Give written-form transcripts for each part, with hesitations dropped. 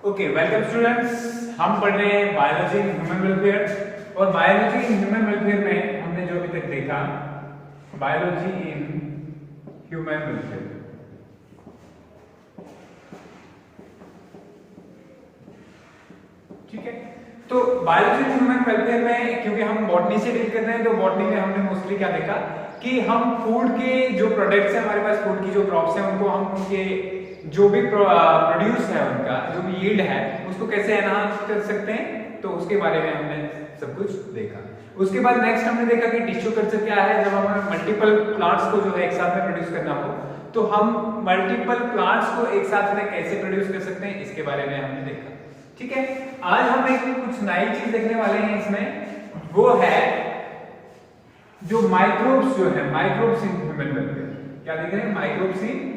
Okay, welcome students. हम पढ़ रहे हैं बायोलॉजी इन ह्यूमन वेलफेयर और बायोलॉजी इन ह्यूमन वेलफेयर में हमने जो अभी तक देखा बायोलॉजी इन ह्यूमन वेलफेयर। ठीक है, तो बायोलॉजी इन ह्यूमन वेलफेयर में क्योंकि हम बॉटनी से डील कर रहे हैं तो बॉटनी में हमने मोस्टली क्या देखा कि हम फूड के जो प्रोडक्ट्स हैं, हमारे पास फूड की जो क्रॉप्स हैं, उनको हम उनके जो भी प्रोड्यूस है, उनका जो भी यील्ड है, उसको कैसे एनहांस कर सकते हैं, तो उसके बारे में हमने सब कुछ देखा। उसके बाद नेक्स्ट हमने देखा कि टिश्यू कल्चर क्या है। जब हमें मल्टीपल प्लांट्स को जो है एक साथ में प्रोड्यूस करना हो तो हम मल्टीपल प्लांट्स को एक साथ में कैसे प्रोड्यूस कर सकते हैं, इसके बारे में हमने देखा। ठीक है, आज हम एक कुछ नई चीज देखने वाले हैं इसमें, वो है जो माइक्रोब्स जो है, माइक्रोब्स इन ह्यूमन वेलफेयर। क्या देख रहे हैं? Microbes in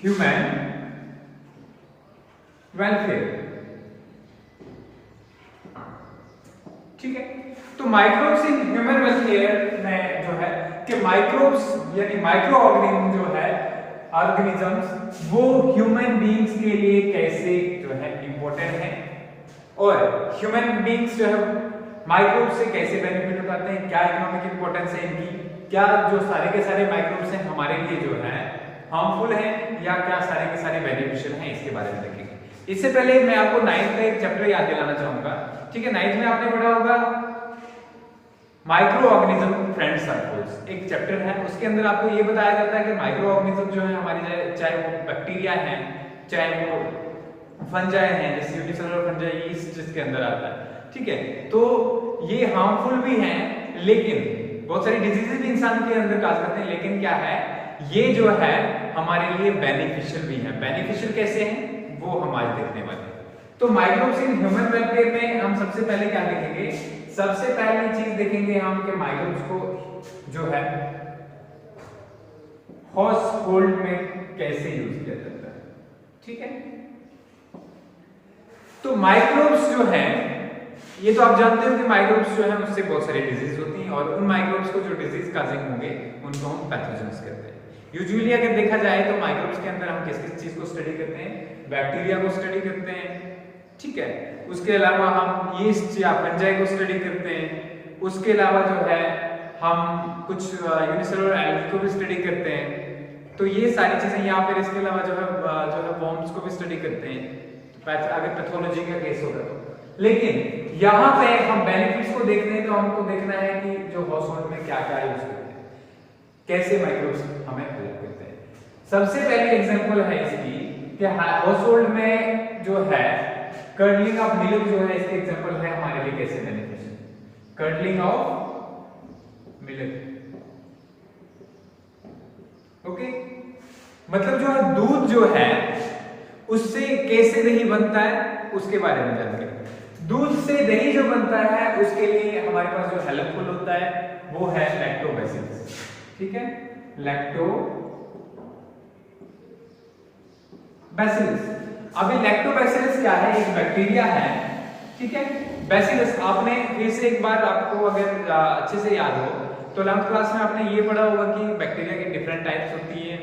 human welfare. ठीक है, तो माइक्रोब्स इन ह्यूमन वेलफेयर में जो है कि माइक्रोब्स यानी माइक्रो ऑर्गेनिज्म जो है, ऑर्गेनिजम्स, वो ह्यूमन बीइंग्स के लिए कैसे जो है इंपॉर्टेंट है और ह्यूमन बीइंग्स जो है माइक्रोब्स से कैसे बेनिफिट उठाते हैं, क्या इकोनॉमिक इंपॉर्टेंस है इनकी, क्या जो सारे के सारे माइक्रोब्स हैं हमारे लिए जो है हार्मफुल है या क्या सारे के सारे बेनिफिशियल हैं, इसके बारे में देखेंगे। इससे पहले मैं आपको 9th का एक चैप्टर याद दिलाना चाहूंगा। ठीक है, 9th में आपने पढ़ा होगा माइक्रो ऑर्गेनिज्म फ्रेंड सर्कल्स, एक चैप्टर है, उसके अंदर आपको ये बताया जाता है कि माइक्रो ऑर्गेनिज्म जो है हमारी, चाहे वो बैक्टीरिया है, चाहे वो फंजाई है, जैसे यूनिसेलुलर फंजाई, यीस्ट जिसके अंदर आता है। ठीक है, तो ये हार्मफुल भी हैं, लेकिन बहुत सारी डिजीजेस भी इंसान के अंदर काज करते हैं, लेकिन क्या है, ये जो है हमारे लिए बेनिफिशियल भी है। बेनिफिशियल कैसे हैं वो हम आज देखने वाले हैं। तो माइक्रोब्स इन ह्यूमन वेलफेयर में हम सबसे पहले क्या देखेंगे? सबसे पहली चीज देखेंगे हम कि माइक्रोब्स को जो है हाउस होल्ड में कैसे यूज किया जाता है। ठीक है, तो माइक्रोब्स जो है, ये तो आप जानते हो कि माइक्रोब्स जो है उससे बहुत सारी डिजीज होती हैं और उन माइक्रोब्स को जो डिजीज काजिंग होंगे उनको हम पैथोजेंस कहते हैं। यूजुअली अगर देखा जाए तो माइक्रोब्स के अंदर हम किस किस चीज को स्टडी करते हैं? बैक्टीरिया को स्टडी करते हैं। ठीक है, उसके अलावा हम यीस्ट या फंजाई को स्टडी करते हैं। उसके अलावा जो है हम कुछ यूनिसेलुलर एल्गी को भी स्टडी करते हैं। तो ये सारी चीजें, या फिर इसके अलावा जो है वॉर्म्स को भी स्टडी करते हैं अगर पैथोलॉजी का केस होगा तो। लेकिन यहाँ पे हम बेनिफिट्स को देखते हैं तो हमको देखना है कि जो हाउस होल्ड में क्या क्या यूज करते हैं, कैसे माइक्रोब्स हमें हेल्प करते हैं। सबसे पहली एग्जांपल है इसकी कि हाउस होल्ड में जो है कर्डलिंग ऑफ मिल्क जो है, इसके एग्जांपल है हमारे लिए कैसे beneficial. Curdling of milk, okay, मतलब जो है दूध जो है उससे कैसे दही बनता है उसके बारे में जानते हैं। दूध से दही जो बनता है उसके लिए हमारे पास जो हेल्पफुल होता है वो है लैक्टोबैसिलस। ठीक है, लैक्टोबैसिलस। अभी लैक्टोबैसिलस क्या है? एक बैक्टीरिया है। ठीक है, बैसिलस आपने फिर से एक बार, आपको अगर अच्छे से याद हो तो 11th क्लास में आपने ये पढ़ा होगा कि बैक्टीरिया की डिफरेंट टाइप्स होती है।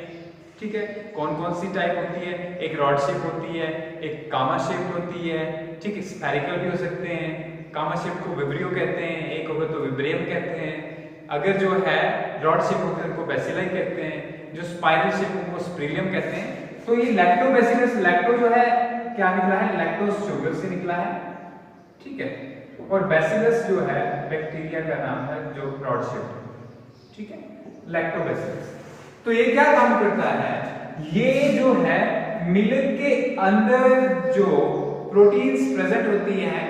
ठीक है, कौन कौन सी टाइप होती है? एक रॉड शेप होती है, एक कामा शेप होती है। ठीक है, स्फेरिकल भी हो सकते हैं, कामा शेप को विब्रियो कहते हैं, एक होगा तो विब्रियम कहते हैं। अगर जो है रॉड शेप होते हैं उनको बैसिलाई कहते हैं, जो स्पाइरल शेप उनको स्प्रिलियम कहते हैं। तो ये लैक्टोबैसिलस, लैक्टो जो है क्या निकला है? लैक्टोज शुगर से निकला है। ठीक है, और बैसिलस जो है बैक्टीरिया का नाम है जो रॉड शेप। ठीक है, लैक्टोबैसिलस। तो ये क्या काम करता है? ये जो है मिल्क के अंदर जो प्रोटीन्स प्रेजेंट होती हैं,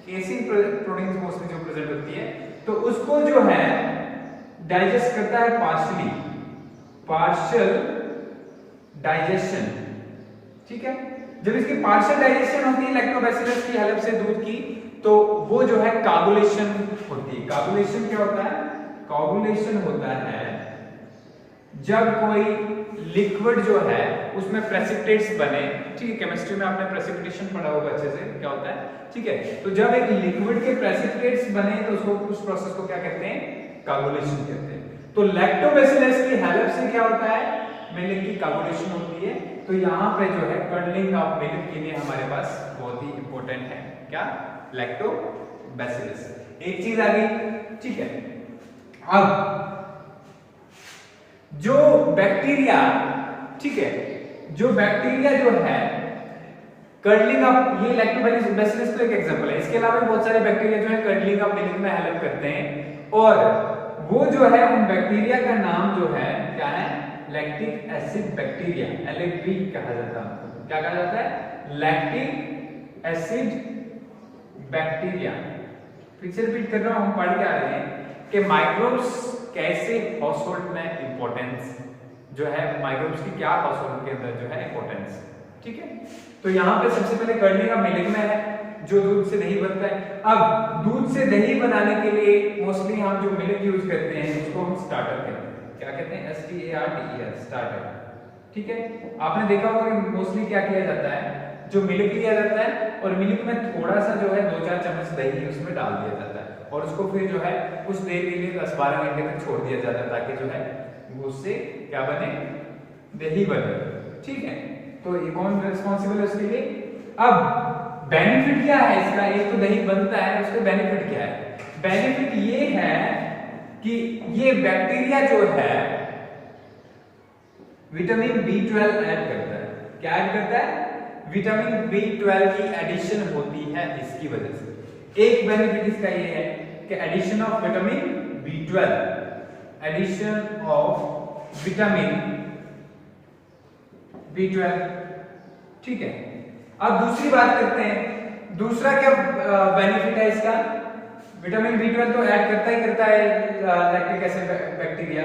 केसिन प्रोटीन्स मोस्टली जो प्रेजेंट होती है, तो उसको जो है डाइजेस्ट करता है पार्शियल डाइजेशन। ठीक है, जब इसकी पार्शियल डाइजेशन होती है लैक्टोबैसिलस की हेल्प से दूध की, तो वो जो है कागुलेशन होती है। कागुलेशन क्या होता है? कागुलेशन होता है जब कोई लिक्विड जो है उसमें प्रेसिपिटेट्स बने। ठीक है, केमिस्ट्री में आपने प्रेसिपिटेशन पढ़ा होगा अच्छे से, क्या होता है। ठीक है, तो जब एक लिक्विड के प्रेसिपिटेट्स बने तो उसको, उस प्रोसेस को क्या कहते हैं? कागुलेशन कहते हैं। तो लैक्टोबैसिलस की हेल्प से क्या होता है? मिल्क की कागुलेशन होती है तो यहाँ पे जो है कर्डलिंग ऑफ मिल्क के लिए हमारे पास बहुत ही इंपॉर्टेंट है क्या, लैक्टोबैसिलस। एक चीज आ गई, ठीक है। अब जो बैक्टीरिया, ठीक है, जो बैक्टीरिया जो है कर्डलिंग ऑफ, ये लैक्टोबैसिलस तो एक एग्जांपल है, इसके अलावा बहुत सारे बैक्टीरिया जो है कर्डलिंग ऑफ मिल्क में हेल्प करते हैं, और वो जो है उन बैक्टीरिया का नाम जो है क्या है, लैक्टिक एसिड बैक्टीरिया, LAB कहा जाता है। क्या कहा जाता है, लैक्टिक एसिड बैक्टीरिया। फिर से रिपीट कर रहा हूं, हम पढ़ के आ रहे हैं कि माइक्रोब्स कैसे हाउसहोल्ड में इंपॉर्टेंस जो है, माइक्रोब्स की क्या हाउसहोल्ड के अंदर जो है इंपॉर्टेंस, ठीक है। तो यहाँ पे सबसे पहले कर्डलिंग ऑफ मिल्क में है, जो दूध से दही बनता है। अब दूध से दही बनाने के लिए मोस्टली हम जो मिल्क यूज करते हैं उसको हम स्टार्टर कहते हैं। क्या कहते हैं, STARTER, स्टार्टर, ठीक है। आपने देखा होगा कि मोस्टली क्या किया जाता है, जो मिल्क लिया जाता है और मिल्क में थोड़ा सा जो है 2-4 चम्मच दही उसमें डाल दिया जाता है और उसको फिर जो है कुछ देर के लिए 10-12 घंटे तक छोड़ दिया जाता है ताकि जो है उससे क्या बने, दही बने, ठीक है। तो ये कौन रिस्पॉन्सिबल है उसके लिए। अब बेनिफिट क्या है इसका, एक तो दही बनता है, उसका बेनिफिट क्या है, बेनिफिट ये है कि ये बैक्टीरिया जो है विटामिन B12 ऐड करता है। क्या ऐड करता है, विटामिन B12 की एडिशन होती है इसकी वजह से। एक बेनिफिट इसका ये है कि addition of vitamin B12, addition of vitamin B12, ठीक है। अब दूसरी बात करते हैं, दूसरा क्या बेनिफिट है इसका, विटामिन B12 तो ऐड करता ही करता है लैक्टिक एसिड बैक्टीरिया,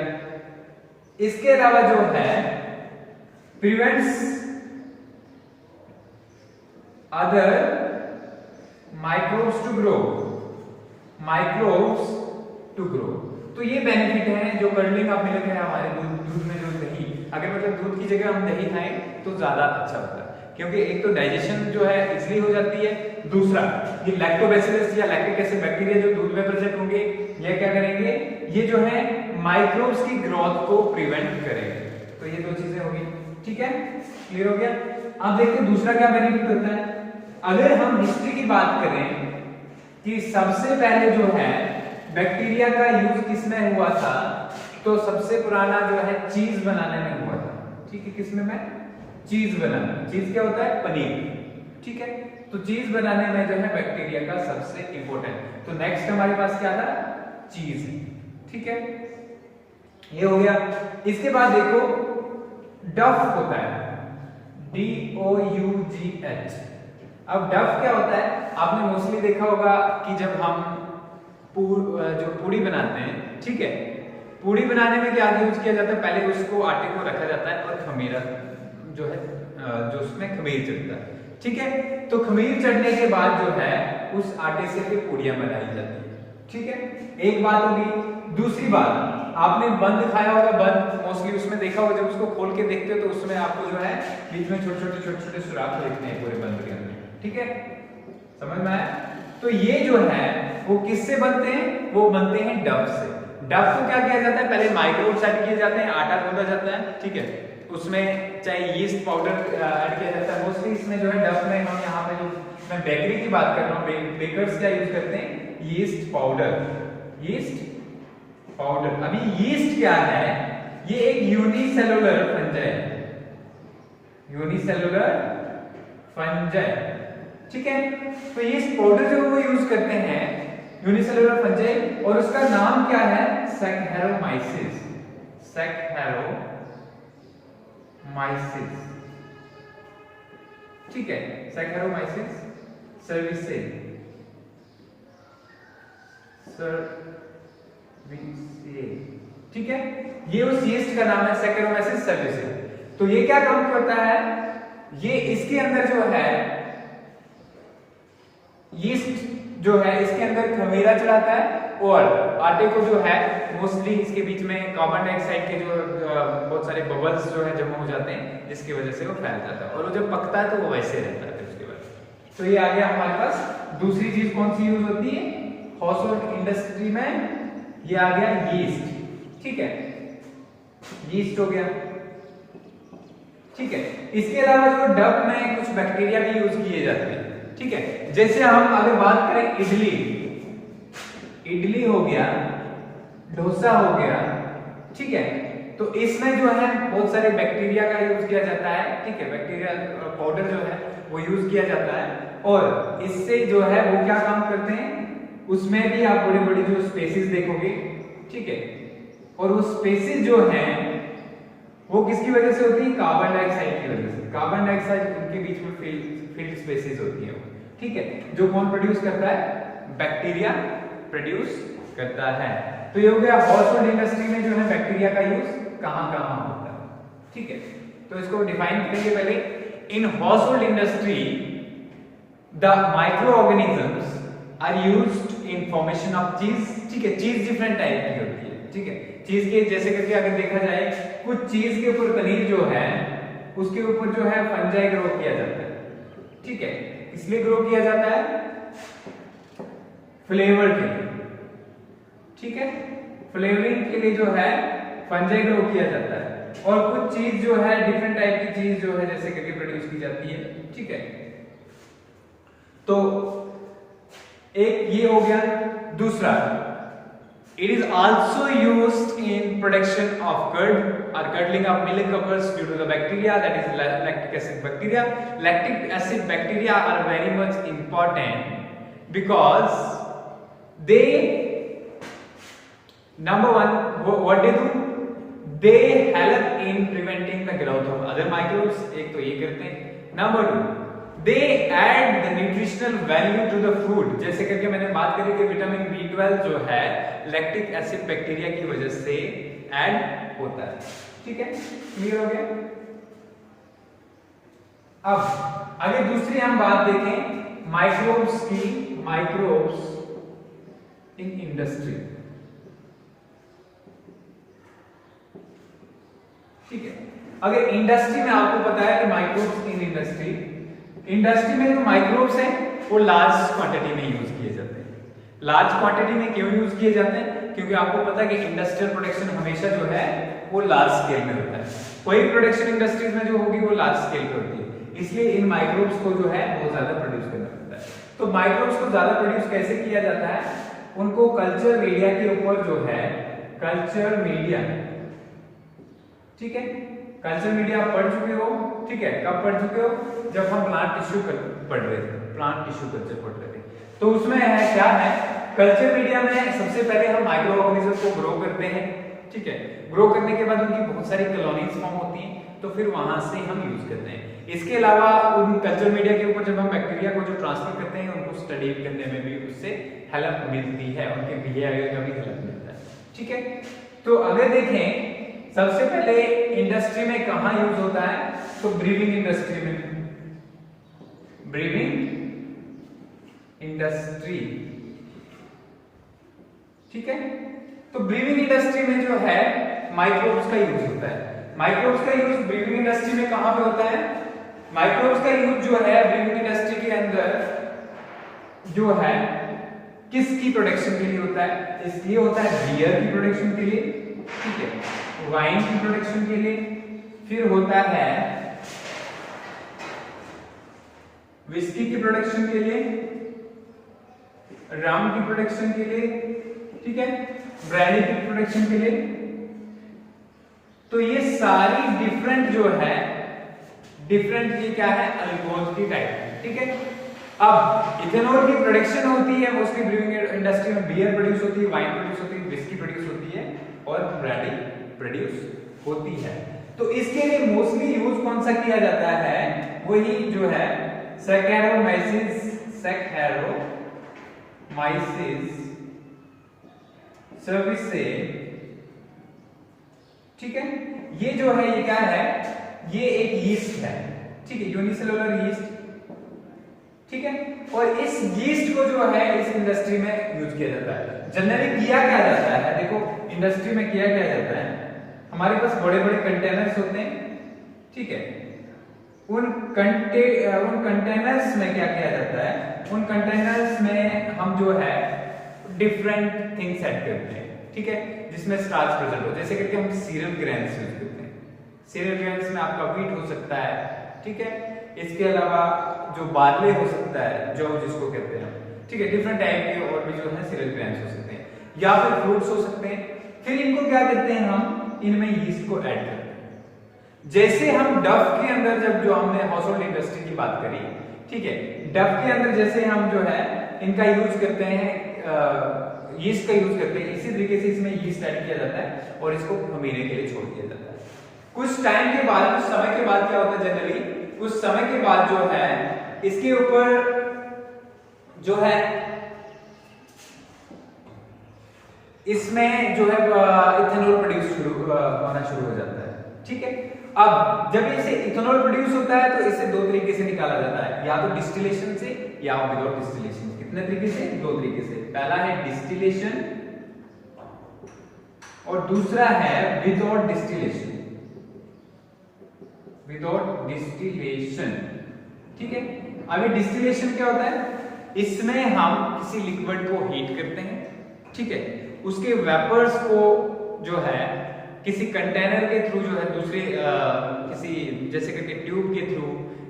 इसके अलावा जो है prevents other microbes to grow, microbes to grow. तो ये बेनिफिट है जो कर्डलिंग ऑफ मिल्क है हमारे दूध में, जो दही, अगर मतलब दूध की जगह हम दही खाएं तो ज्यादा अच्छा होता है, क्योंकि एक तो डाइजेशन जो है इजली हो जाती है, दूसरा ये लैक्टोबैसिलस या लैक्टिक एसिड बैक्टीरिया जो दूध में प्रेजेंट होंगे ये क्या करेंगे, ये जो है माइक्रोब्स की ग्रोथ को प्रिवेंट करेंगे। तो ये दो चीजें होगी, ठीक है, क्लियर हो गया। अब देखते हैं दूसरा क्या बेनिफिट होता है। अगर हम हिस्ट्री की बात करें कि सबसे पहले जो है बैक्टीरिया का यूज किसमें हुआ था, तो सबसे पुराना जो है चीज बनाने में हुआ था, ठीक है। किसमें में, चीज बनाना। चीज क्या होता है, पनीर, ठीक है। तो चीज बनाने में जो है बैक्टीरिया का सबसे इंपॉर्टेंट, तो नेक्स्ट हमारे पास क्या था, चीज, ठीक है, ये हो गया। इसके बाद देखो डफ होता है, DOUGH। अब डफ क्या होता है, आपने मोस्टली देखा होगा कि जब हम जो पूड़ी बनाते हैं, ठीक है, पूड़ी बनाने में क्या यूज किया जाता है, पहले उसको आटे को रखा जाता है और खमीरा जो है जो उसमें खमीर चढ़ता है, ठीक है। तो खमीर चढ़ने के बाद जो है उस आटे से फिर पूड़ियां बनाई जाती है, ठीक है। एक बात होगी। दूसरी बात, आपने बंद खाया होगा, बंद मोस्टली उसमें देखा होगा, जब उसको खोल के देखते हो तो उसमें आपको जो है बीच में छोटे छोटे सुराख दिखते हैं पूरे बंद के अंदर, ठीक है, समझ में आया। तो ये जो है वो किससे बनते हैं, वो बनते हैं डफ से। डफ को क्या किया जाता है, पहले माइक्रोब्स ऐड किए जाते हैं, आटा गूंदा जाता है, ठीक है, उसमें चाहे यीस्ट पाउडर ऐड किया जाता है। मोस्टली इसमें जो है डफ में हम यहाँ पे जो मैं बेकरी की बात कर रहा हूँ, बेकर्स क्या यूज करते हैं, यीस्ट पाउडर, यीस्ट पाउडर। अभी यीस्ट क्या है, ये एक यूनिसेलुलर फंजाई है, यूनिसेलुलर फंजाई, ठीक है। तो यीस्ट पाउडर जो वो यूज करते हैं यूनिसेलुलर फंजाई, और उसका नाम क्या है, सैकरोमाइसिस, सैकरोमाइसिस, ठीक है, सैकरोमाइसिस सर्विसेज, ठीक है, ये उस यीस्ट का नाम है, सैकरोमाइसिस सर्विसेज। तो ये क्या काम करता है, ये इसके अंदर जो है यीस्ट जो है इसके अंदर खमीरा चढ़ाता है और आटे को जो है मोस्टली इसके बीच में कार्बन डाइऑक्साइड के जो बहुत सारे बबल्स जो है जमा हो जाते हैं, जिसकी वजह से वो फैल जाता है, और वो जब पकता है तो वो वैसे रहता है उसके बाद। तो ये आ गया हमारे पास। दूसरी चीज कौन सी यूज होती है हाउसहोल्ड इंडस्ट्री में, ये आ गया यीस्ट, ठीक है, यीस्ट हो गया। ठीक है। इसके अलावा जो डब में कुछ बैक्टीरिया भी यूज किए जाते हैं, ठीक है। जैसे हम अगर बात करें इडली हो गया, डोसा हो गया, ठीक है, तो इसमें जो है बहुत सारे बैक्टीरिया का यूज किया जाता है, ठीक है। बैक्टीरिया पाउडर जो है वो यूज किया जाता है और इससे जो है वो क्या काम करते हैं, उसमें भी आप बड़ी बड़ी जो स्पेसिस देखोगे, ठीक है, और वो स्पेसिस जो है वो किसकी वजह से होती है, कार्बन डाइऑक्साइड की वजह से। कार्बन डाइऑक्साइड उनके बीच में फील्ड स्पेसिस होती है, ठीक है, जो कौन प्रोड्यूस करता है, बैक्टीरिया प्रोड्यूस करता है। तो ये हो गया हाउसहोल्ड इंडस्ट्री में जो है बैक्टीरिया का यूज कहां-कहां होता है, ठीक है। तो इसको डिफाइन करेंगे पहले। In household industry the microorganisms are used in formation of cheese, ठीक है। चीज डिफरेंट टाइप की होती है, ठीक है। चीज के जैसे करके अगर देखा जाए, कुछ चीज के ऊपर पनीर जो है उसके ऊपर जो है फंजाई ग्रो किया जाता है, ठीक है। इसलिए ग्रो किया जाता है फ्लेवर के लिए, ठीक है, फ्लेवरिंग के लिए जो है फंजाई ग्रो किया जाता है। और कुछ चीज जो है डिफरेंट टाइप की चीज जो है जैसे करके प्रोड्यूस की जाती है, ठीक है। तो एक ये हो गया। दूसरा, it is also used in production of curd or curdling of milk occurs due to the bacteria, that is lactic acid bacteria. Lactic acid bacteria are very much important because they, number one, what they do, they help in preventing the growth of other microbes. एक तो ये करते हैं। Number two, they add the nutritional value to the food. जैसे करके मैंने बात करी कि विटामिन B12 जो है लैक्टिक एसिड बैक्टीरिया की वजह से ऐड होता है, ठीक है। क्लियर हो गया। अब आगे दूसरी हम बात देखें माइक्रोब्स की, माइक्रोब्स इन इंडस्ट्री, ठीक है। अगर इंडस्ट्री में आपको पता है कि माइक्रोब्स इन इंडस्ट्री में जो माइक्रोब्स हैं वो लार्ज क्वांटिटी में यूज किए जाते हैं। लार्ज क्वांटिटी में क्यों यूज किए जाते हैं, क्योंकि आपको पता है कि इंडस्ट्रियल प्रोडक्शन हमेशा जो है वो लार्ज स्केल में होता है। कोई प्रोडक्शन इंडस्ट्रीज में जो होगी वो लार्ज स्केल पे होती है, इसलिए इन माइक्रोब्स को जो है बहुत ज्यादा प्रोड्यूस करना पड़ता है। तो माइक्रोब्स को ज्यादा प्रोड्यूस कैसे किया जाता है, उनको कल्चर मीडिया के ऊपर जो है, कल्चर मीडिया, ठीक है, कल्चर मीडिया आप पढ़ चुके हो, ठीक है। कब पढ़ चुके हो, जब हम प्लांट टिश्यू पढ़ रहे थे, प्लांट टिश्यू कल्चर पढ़ रहे थे। तो उसमें है क्या है, कल्चर मीडिया में सबसे पहले हम माइक्रो ऑर्गेनिज्म को ग्रो करते हैं, ठीक है। ग्रो करने के बाद उनकी बहुत सारी कॉलोनीज फॉर्म होती हैं, तो फिर वहां से हम यूज करते हैं। इसके अलावा उन कल्चर मीडिया के ऊपर जब हम बैक्टीरिया को जो ट्रांसफर करते हैं, उनको स्टडी करने में भी उससे हेल्प मिलती है, उनके बिहेवियर का भी हेल्प मिलता है, ठीक है। तो अगर देखें सबसे पहले इंडस्ट्री में कहां यूज होता है, तो ब्रीविंग इंडस्ट्री में, ब्रीविंग इंडस्ट्री, ठीक है। तो ब्रीविंग इंडस्ट्री में जो है माइक्रोब्स का यूज होता है। माइक्रोब्स का यूज ब्रीविंग इंडस्ट्री में कहां पे होता है, माइक्रोब्स का यूज जो है ब्रीविंग इंडस्ट्री के अंदर जो है किसकी प्रोडक्शन के लिए होता है, इसलिए होता है बियर की प्रोडक्शन के लिए, ठीक है, वाइन की प्रोडक्शन के लिए, फिर होता है विस्की की प्रोडक्शन के लिए, रम की प्रोडक्शन के लिए, ठीक है, ब्रांडी की प्रोडक्शन के लिए। तो ये सारी डिफरेंट जो है, डिफरेंट ये क्या है, अल्कोहल की टाइप, ठीक है। अब इथेनॉल की प्रोडक्शन होती है मोस्टली ब्रूइंग इंडस्ट्री में, बियर प्रोड्यूस होती है, वाइन प्रोड्यूस होती है, विस्की प्रोड्यूस होती है और ब्रांडी प्रोड्यूस होती है। तो इसके लिए मोस्टली यूज कौन सा किया जाता है, वही जो है सैकेरोमाइसिस, सर्विसे, ठीक है। ये जो है ये क्या है, ये एक यीस्ट है, ठीक है, यूनिसेलुलर यीस्ट, ठीक है। और इस यीस्ट को जो है इस इंडस्ट्री में यूज किया जाता है। जनरली किया क्या जाता है, देखो इंडस्ट्री में किया क्या जाता है, हमारे पास बड़े बड़े कंटेनर्स होते हैं, ठीक है। उन कंटेनर्स में क्या किया जाता है, उन कंटेनर्स में हम जो है डिफरेंट थिंग्स ऐड करते हैं, ठीक है, जिसमें स्टार्च प्रेजेंट हो। जैसे करके हम सीरियल ग्रेन्स यूज करते हैं, सीरियल में आपका वीट हो सकता है, ठीक है। इसके अलावा जो बार्ले हो सकता है, जौ जिसको कहते हैं, ठीक है। डिफरेंट टाइप के और भी जो है सीरियल ग्रेन्स हो सकते हैं, या फिर फ्रूट्स हो सकते हैं। फिर इनको क्या करते हैं, हम इनमें यीस्ट को ऐड करते हैं। जैसे हम डफ के अंदर, जब जो हमने हाउस होल्ड इंडस्ट्री की बात करी, ठीक है, डफ के अंदर जैसे हम जो है इनका यूज करते हैं, यीस्ट का यूज करते हैं, इसी तरीके से इसमें यीस्ट ऐड किया जाता है और इसको खमीरे के लिए छोड़ दिया जाता है। कुछ टाइम के बाद, कुछ समय के बाद क्या होता है, जनरली कुछ समय के बाद जो है इसके ऊपर जो है इसमें जो है इथेनॉल प्रोड्यूस होना शुरू हो जाता है, ठीक है। अब जब इसे इथेनॉल प्रोड्यूस होता है तो इसे दो तरीके से निकाला जाता है, या तो डिस्टिलेशन से या विदाउट डिस्टिलेशन। कितने तरीके से? दो तरीके से। पहला है डिस्टिलेशन और दूसरा है विदाउट डिस्टिलेशन। विदाउट डिस्टिलेशन, ठीक है। अभी डिस्टिलेशन क्या होता है, इसमें हम किसी लिक्विड को हीट करते हैं, ठीक है, उसके वेपर्स को जो है किसी कंटेनर के थ्रू जो है दूसरे किसी जैसे कि ट्यूब के थ्रू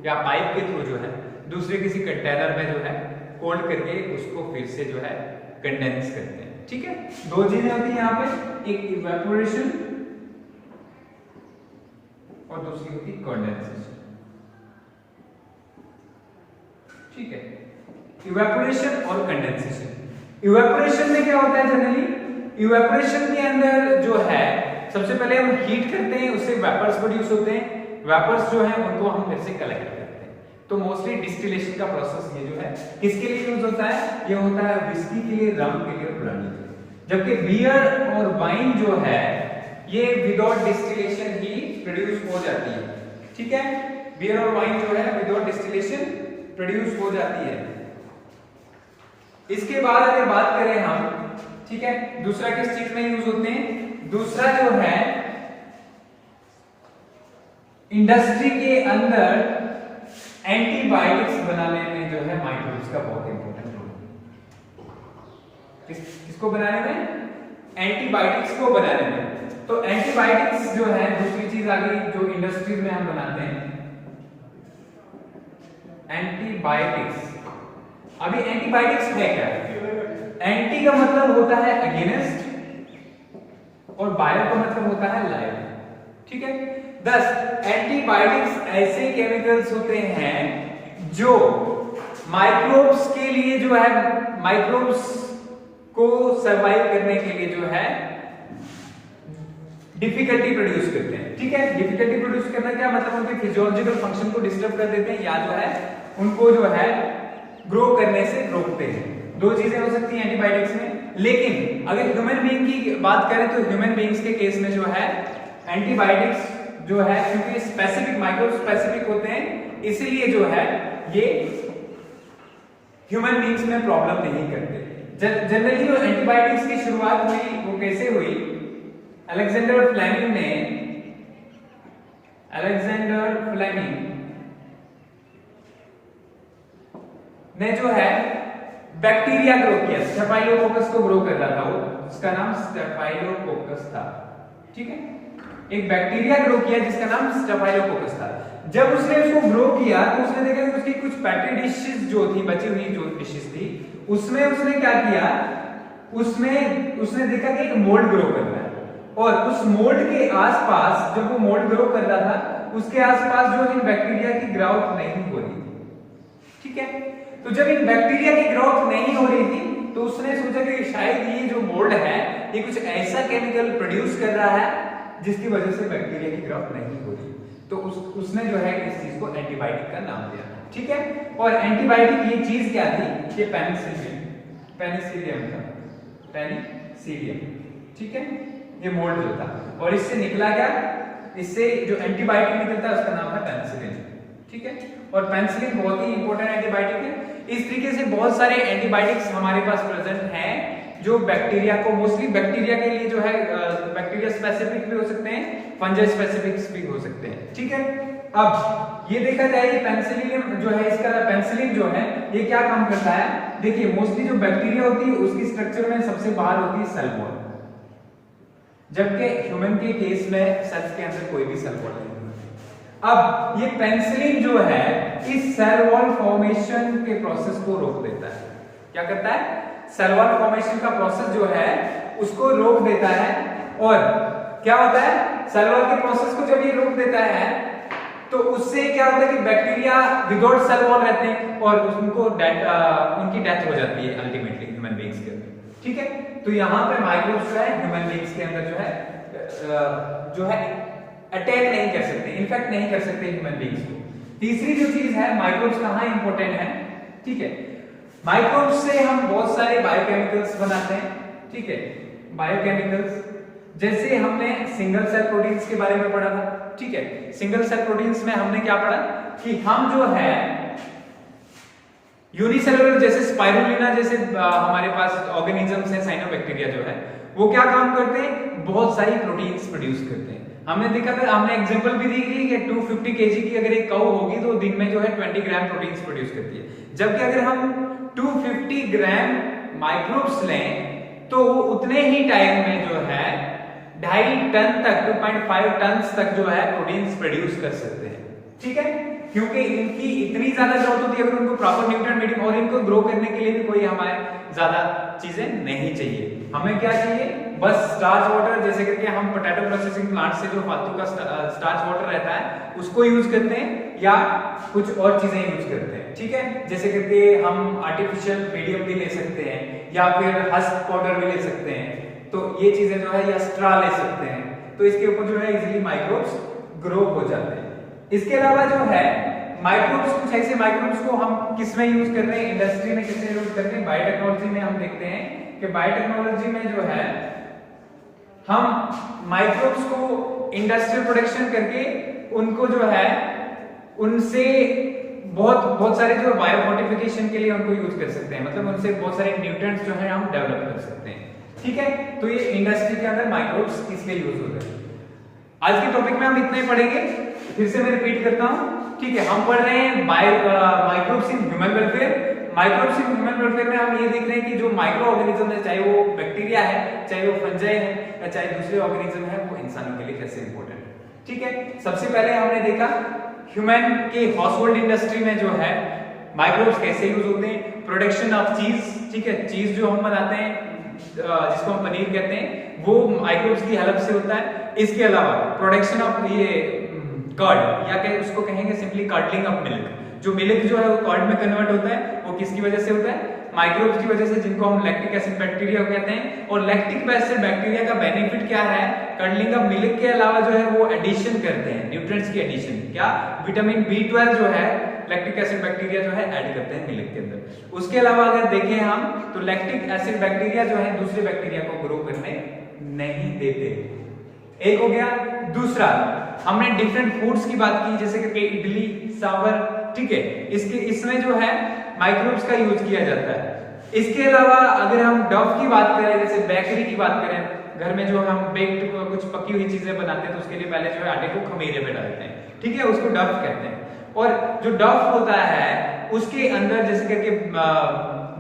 या पाइप के थ्रू जो है दूसरे किसी कंटेनर में जो है कोल्ड करके उसको फिर से जो है कंडेंस करते हैं, ठीक है। दो चीजें होती है यहाँ पे, एक इवेपोरेशन और दूसरी होती कंडेंसेशन, ठीक है। इवेपोरेशन और कंडेंसेशन। इवेपोरेशन में क्या होता है जनरली, इवेपोरेशन के अंदर जो है सबसे पहले हम हीट करते हैं, उससे वेपर्स प्रोड्यूस होते हैं, वेपर्स जो है उनको हम फिर से कलेक्ट करते हैं। तो मोस्टली डिस्टिलेशन का प्रोसेस ये जो है किसके लिए यूज होता है, ये होता है विस्की के लिए, रम के लिए, ब्रांडी के लिए। जबकि बियर और वाइन जो है ये विदाउट डिस्टिलेशन ही प्रोड्यूस हो जाती है, ठीक है। बियर और वाइन जो है विदाउट डिस्टिलेशन प्रोड्यूस हो जाती है। इसके बाद अगर बात करें हम, ठीक है, दूसरा किस चीज में यूज होते हैं, दूसरा जो है इंडस्ट्री के अंदर एंटीबायोटिक्स बनाने में जो है माइक्रोब्स का बहुत इंपॉर्टेंट रोल। किसको बनाने में, एंटीबायोटिक्स को बनाने में। तो एंटीबायोटिक्स जो है दूसरी चीज आ गई जो इंडस्ट्रीज में हम बनाते हैं, एंटीबायोटिक्स। अभी एंटीबायोटिक्स है क्या, एंटी का मतलब होता है अगेंस्ट और बायो का मतलब होता है लाइव, ठीक है। 10 एंटीबायोटिक्स ऐसे केमिकल्स होते हैं जो माइक्रोब्स के लिए जो है, माइक्रोब्स को सरवाइव करने के लिए जो है डिफिकल्टी प्रोड्यूस करते हैं, ठीक है। डिफिकल्टी प्रोड्यूस करना क्या मतलब, उनके फिजियोलॉजिकल फंक्शन को डिस्टर्ब कर देते हैं या जो है उनको जो है ग्रो करने से रोकते हैं। दो चीजें हो सकती हैं एंटीबायोटिक्स में। लेकिन अगर ह्यूमन बीइंग की बात करें तो ह्यूमन बीइंग्स के केस में जो है एंटीबायोटिक्स जो है, क्योंकि स्पेसिफिक माइक्रो स्पेसिफिक होते हैं, इसलिए जो है ये ह्यूमन बीइंग्स में प्रॉब्लम नहीं करते। जनरली जो एंटीबायोटिक्स की शुरुआत हुई वो कैसे हुई, अलेक्जेंडर फ्लेमिंग ने जो है बैक्टीरिया ग्रो किया, स्टेफाइलोकोकस को ग्रो कर रहा था वो, जिसका नाम स्टेफाइलोकोकस था, ठीक है। एक बैक्टीरिया ग्रो किया जिसका नाम स्टेफाइलोकोकस था। जब उसने उसको ग्रो किया तो उसने देखा कि उसकी कुछ पेट्री डिशेस जो थी, बची हुई जो डिशेस थी, उसमें उसने क्या किया, उसने देखा कि एक मोल्ड ग्रो कर रहा है और उस मोल्ड के आसपास, जब वो मोल्ड ग्रो कर रहा था, उसके आसपास जो इन बैक्टीरिया की ग्रोथ नहीं हो रही थी, ठीक है। तो जब इन बैक्टीरिया की ग्रोथ नहीं हो रही थी तो उसने सोचा कि शायद ये जो मोल्ड है ये कुछ ऐसा केमिकल प्रोड्यूस कर रहा है जिसकी वजह से बैक्टीरिया की ग्रोथ नहीं हो रही। तो उसने जो है इस चीज को एंटीबायोटिक का नाम दिया, ठीक है। और एंटीबायोटिक ये चीज क्या थी, ये पेनिसिलियम था, पेनिसिलियम, ठीक है। ये मोल्ड जो था और इससे निकला क्या, इससे जो एंटीबायोटिक निकलता है उसका नाम है पेनिसिलिन, ठीक है। और पेनिसिलिन बहुत ही इंपॉर्टेंट एंटीबायोटिक है। इस तरीके से बहुत सारे एंटीबायोटिक्स हमारे पास प्रेजेंट हैं जो बैक्टीरिया को, मोस्टली बैक्टीरिया के लिए जो है बैक्टीरिया स्पेसिफिक भी हो सकते हैं, फंजस स्पेसिफिक भी हो सकते हैं, ठीक है। अब ये देखा जाए पेनिसिलिन जो है, इसका पेनिसिलिन जो है ये क्या काम करता है, देखिए मोस्टली जो बैक्टीरिया होती है उसकी स्ट्रक्चर में सबसे बाहर होती है सेल वॉल, जबकि ह्यूमन के केस में सेल्स के अंदर कोई भी सेल वॉल नहीं। अब ये पेनिसिलिन जो है इस सेल वॉल फॉर्मेशन के प्रोसेस को रोक देता है। क्या करता है? सेल वॉल फॉर्मेशन का प्रोसेस जो है उसको रोक देता है। और क्या होता है, सेल वॉल के प्रोसेस को जब ये रोक देता है तो उससे क्या होता है कि बैक्टीरिया विदाउट सेल वॉल रहते हैं और उनको उनकी डेथ हो जाती है अल्टीमेटली ह्यूमन बीइंग्स के अंदर। ठीक है, तो यहाँ पे माइक्रोब्स जो है ह्यूमन बीइंग्स के अंदर जो है अटैक नहीं कर सकते, इन्फेक्ट नहीं कर सकते ह्यूमन बीइंग्स को। तीसरी जो चीज है, माइक्रोब्स कहाँ इंपॉर्टेंट है? ठीक है, माइक्रोब्स से हम बहुत सारे बायोकेमिकल्स बनाते हैं। ठीक है, बायोकेमिकल्स जैसे हमने सिंगल सेल प्रोटीन्स के बारे में पढ़ा था। ठीक है, सिंगल सेल प्रोटीन्स में हमने क्या पढ़ा कि हम जो है यूनिसेलुलर जैसे स्पाइरुलिना जैसे हमारे पास ऑर्गेनिजम्स हैं, साइनोबैक्टीरिया जो है वो क्या काम करते हैं, बहुत सारी प्रोटीन्स प्रोड्यूस करते हैं। हमने देखा था, हमने एग्जांपल भी दी थी कि 250 केजी की अगर एक काऊ होगी तो दिन में जो है 20 ग्राम प्रोटीन्स प्रोड्यूस करती है। जबकि अगर हम 250 ग्राम माइक्रोब्स लें तो वो उतने ही टाइम में जो है 2.5 टन तक 2.5 टन तक जो है प्रोटीन्स प्रोड्यूस कर सकते हैं। ठीक है, क्योंकि इनकी इतनी ज्यादा ग्रोथ होती है, अगर उनको प्रॉपर न्यूट्रिएंट मीडियम और इनको ग्रो करने के लिए भी कोई हमारे ज्यादा चीजें नहीं चाहिए। हमें क्या चाहिए, बस स्टार्च वाटर, जैसे करके हम पोटैटो प्रोसेसिंग प्लांट से जो फालतू का स्टार्च वाटर रहता है उसको यूज करते हैं या कुछ और चीजें यूज करते हैं। ठीक है, जैसे करके हम आर्टिफिशियल मीडियम भी ले सकते हैं या फिर हस्क पाउडर भी ले सकते हैं, तो ये चीजें जो है या स्ट्रा ले सकते हैं, तो इसके ऊपर जो है इजीली माइक्रोब्स ग्रो हो जाते हैं। इसके अलावा जो है माइक्रोब्स, कुछ ऐसे माइक्रोब्स को हम किस में यूज कर रहे हैं, इंडस्ट्री में किसमें यूज कर रहे हैं, बायोटेक्नोलॉजी में हम देखते हैं कि बायोटेक्नोलॉजी में जो है हम माइक्रोब्स को इंडस्ट्रियल प्रोडक्शन करके उनको जो है उनसे बहुत सारे जो बायोफोर्टिफिकेशन के लिए उनको यूज कर सकते हैं, मतलब उनसे बहुत सारे न्यूट्रिएंट्स जो है हम डेवलप कर सकते हैं। ठीक है, तो ये इंडस्ट्री के अंदर माइक्रोब्स किसके यूज होते हैं। आज के टॉपिक में हम इतना ही पढ़ेंगे, फिर से मैं रिपीट करता हूं। ठीक है, हम पढ़ रहे हैं microbes in human welfare. Microbes in human welfare में हम ये देख रहे हैं कि जो माइक्रो ऑर्गेनिज्म है, चाहे वो बैक्टीरिया है, चाहे वो फंजाई है या चाहे दूसरे ऑर्गेनिज्म है, वो इंसानों के लिए कैसे इंपॉर्टेंट है। ठीक है, सबसे पहले हमने देखा ह्यूमन के हाउसहोल्ड इंडस्ट्री में जो है माइक्रोब्स कैसे यूज होते हैं, प्रोडक्शन ऑफ चीज। ठीक है, चीज जो हम बनाते हैं जिसको हम पनीर कहते हैं, वो माइक्रोब्स की हेल्प से होता है। इसके अलावा प्रोडक्शन ऑफ ये कर्ड या उसको कहेंगे सिंपली कार्डलिंग ऑफ मिल्क, जो मिल्क जो है वो कर्ड में कन्वर्ट होता है, वो किसकी वजह से होता है, माइक्रोब्स की वजह से, जिनको हम लैक्टिक एसिड बैक्टीरिया कहते हैं। और लैक्टिक एसिड बैक्टीरिया का बेनिफिट क्या है, कर्डलिंग ऑफ मिल्क के अलावा जो है वो एडिशन करते हैं, न्यूट्रिएंट्स की एडिशन। क्या, विटामिन B12 जो है लैक्टिक एसिड बैक्टीरिया जो है ऐड करते हैं मिल्क के अंदर। उसके अलावा अगर देखें हम तो लैक्टिक एसिड बैक्टीरिया जो है दूसरे बैक्टीरिया को ग्रो करने नहीं देते। एक हो गया। दूसरा, हमने डिफरेंट फूड्स की बात की, जैसे कि इडली सांभर। ठीक है, इसमें जो है माइक्रोब्स का यूज किया जाता है। इसके अलावा अगर हम डव की बात करें, जैसे बेकरी की बात करें, घर में जो हम बेक्ड कुछ पकी हुई चीजें बनाते हैं तो उसके लिए पहले जो है आटे को खमीरे पे डालते हैं। ठीक है, उसको डव कहते हैं। और जो डव होता है उसके अंदर जैसे करके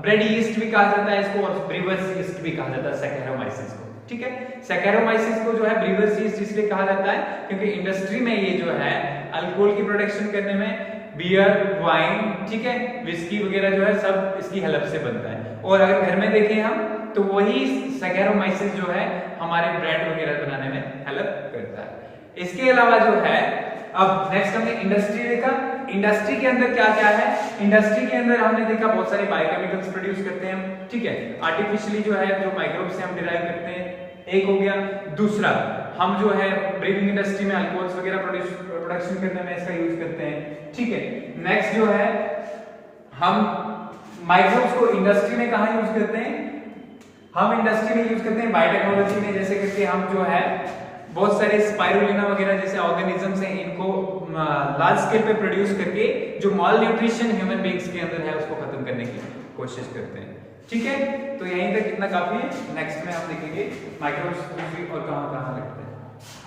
ब्रेड यीस्ट भी कहा जाता है इसको, और ब्रीवर्स यीस्ट भी कहा जाता है, सैकेरोमाइसिस को। ठीक है, सैकेरोमाइसिस को जो है ब्रीवर्स यीस्ट इसलिए कहा जाता है क्योंकि इंडस्ट्री में ये जो है अल्कोहल की प्रोडक्शन करने में बियर, वाइन, ठीक है, विस्की वगैरह जो है सब इसकी हेल्प से बनता है। और अगर घर में देखें हम तो वही सैकेरोमाइसिस जो है हमारे ब्रेड वगैरह बनाने में हेल्प करता है। इसके अलावा जो है, अब नेक्स्ट हमने इंडस्ट्री देखा। इंडस्ट्री के अंदर क्या क्या है, इंडस्ट्री के अंदर हमने देखा बहुत सारे बायोकेमिकल्स प्रोड्यूस करते हैं हम। ठीक है, आर्टिफिशियली जो है जो माइक्रोब्स से हम डिराइव करते हैं, एक हो गया। दूसरा, हम जो है ब्रीविंग इंडस्ट्री में अल्कोहल्स वगैरह प्रोडक्शन करने में इसका यूज करते हैं। ठीक है, नेक्स्ट जो है हम माइक्रोब्स को इंडस्ट्री में कहां यूज करते हैं, हम इंडस्ट्री में यूज करते हैं बायोटेक्नोलॉजी में, जैसे करके हम जो है बहुत सारे स्पाइरुलिना वगैरह जैसे ऑर्गेनिजम्स हैं, इनको लार्ज स्केल पे प्रोड्यूस करके जो माल न्यूट्रिशन ह्यूमन बीइंग्स के अंदर है उसको खत्म करने की कोशिश करते हैं। ठीक है, तो यहीं तक इतना काफी है। नेक्स्ट में हम देखेंगे माइक्रोब्स और कहां-कहां लगते हैं।